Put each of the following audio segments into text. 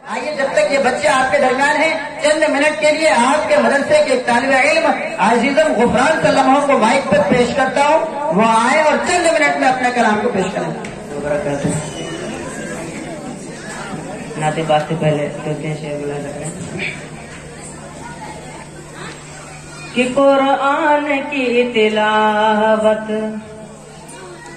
آئیے جب تک یہ بچے آپ کے درمیان ہیں چند منٹ کے لیے آپ کے مدرسے کے ایک طالب علم عزیزم غفران صلی اللہ کو مائک پر پیش کرتا ہوں، وہ آئے اور چند منٹ میں اپنے کلام کو پیش کریں۔ نعت بات سے پہلے دو-تین شعر بلا رہے ہیں کہ قرآن کی تلاوت،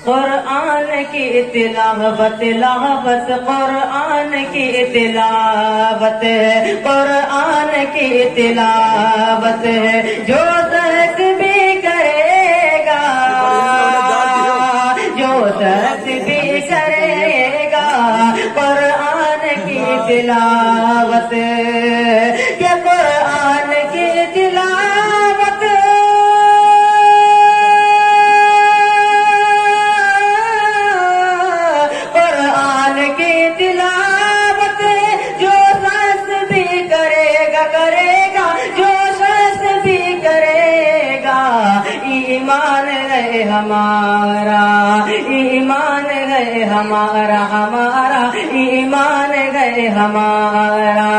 قرآن کی تلاوت، لاوت قرآن کی تلاوت ہے، قرآن کی تلاوت ہے، جو سخت بھی کرے گا، جو سخت بھی کرے گا، قرآن کی تلاوت کہ قرآن کی تلاوت قرآن کی تلاوت جو شخص بھی کرے گا، جو شخص بھی کرے گا، ایمان ہے ہمارا، ایمان ہے ہمارا، ہمارا ایمان ہے ہمارا،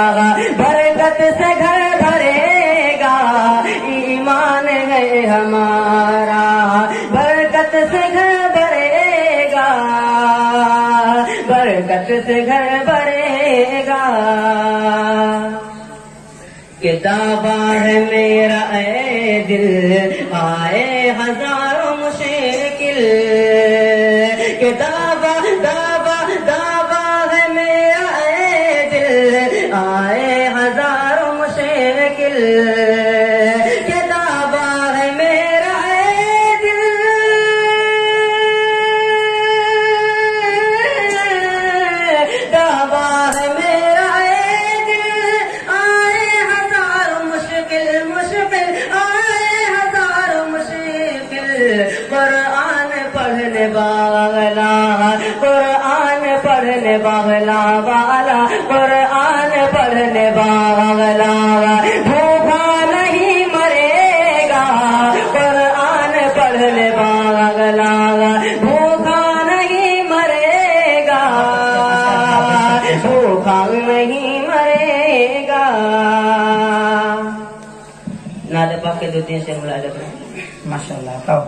برکت سے گھر بھرے گا، ایمان ہے ہمارا، برکت سے گھر بھرے گا، برکت سے گھر بھرے گا، کہ دعویٰ ہے میرا اے دل آئے ہزاروں مشکل، کہ دعویٰ ہے میرا اے دل آئے ہزاروں مشکل، کہ دعویٰ ہے میرا اے دل، دعویٰ ہے میرا اے دل آئے ہزاروں مشکل، مشکل آئے ہزاروں مشکل، قرآن پڑھنے والا، قرآن پڑھنے والا، قرآن پڑھنے والا بھوکا نہیں مرے گا، قرآن پڑھنے والا بھوکا نہیں مرے گا، بھوکا نہیں مرے گا۔ نعت پاک کے دو-تین شعر ملاحظہ کریں ماشاءاللہ۔ تو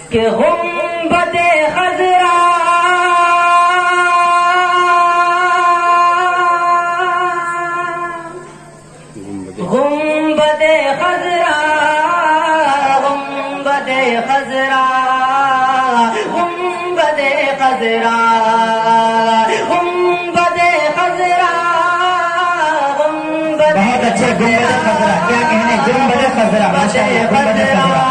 کہ غنبد خضرا غنبد خضرا غنبد خضرا غنبد خضرا غنبد خضرا غنبد بہت اچھے گنبد خضرا، کیا کہنے گنبد خضرا، ماشاءاللہ گنبد خضرا،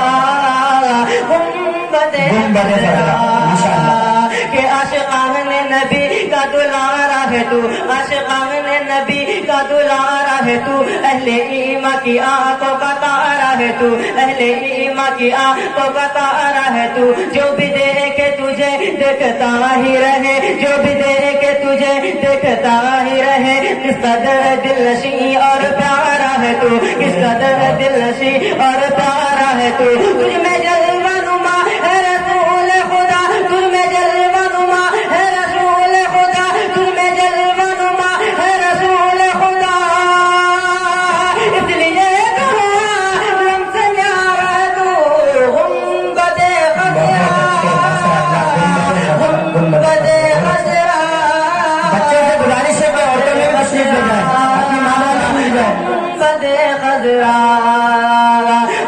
گنبد خضرا ماشاءاللہ۔ کہ عاشقان نبی کا دلارا ہے تو، عاشقان نبی کا دلارا ہے تو، اہل ایمان کی آنکھوں کا تارا ہے تو، اہل ایمان کی آنکھوں کا تارا ہے تو، جو بھی دیکھے تجھے دیکھتا ہی رہے، جو بھی دیکھے تجھے دیکھتا ہی رہے، کس قدر دل نشیں اور پیارا ہے تو، کس قدر دل نشیں اور پیارا ہے تو، تجھ میں جلوہ نما ہے رسول خدا، تجھ میں جلوہ نما ہے رسول خدا، تجھ میں جلوہ نما ہے رسول خدا، اس لیے کہا ہم سے پیارا تو غنبد خضرا، غنبد خضرا۔ بچوں سے گزارش ہے کہ عورتوں میں تشریف لے جائیں، اپنی ماں باپ کو مل جائیں۔ غنبد خضرا،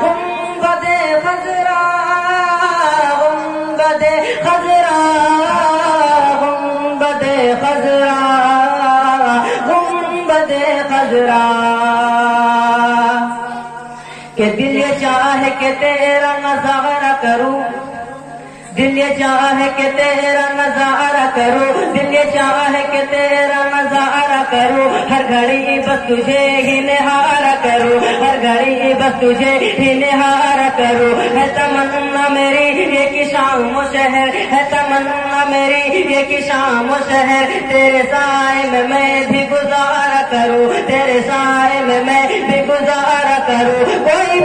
غنبد خضرا، غنبد خضرا، غنبد خضرا، غنبد خضرا، کہ دل یہ چاہے کہ تیرا نظارہ کروں، دل یہ چاہے کہ تیرا نظارہ کرو، دل یہ چاہے کہ تیرا نظارہ کرو، ہر گھڑی بس تجھے ہی نہارا کرو، ہر گھڑی بس تجھے ہی نہارا کرو، ہے تمنا میری ایک شام و شہر، ہے تمنا میری ایک شام و شہر، تیرے سائے میں بھی گزارا کروں، تیرے سائے میں بھی گزارا کروں، کوئی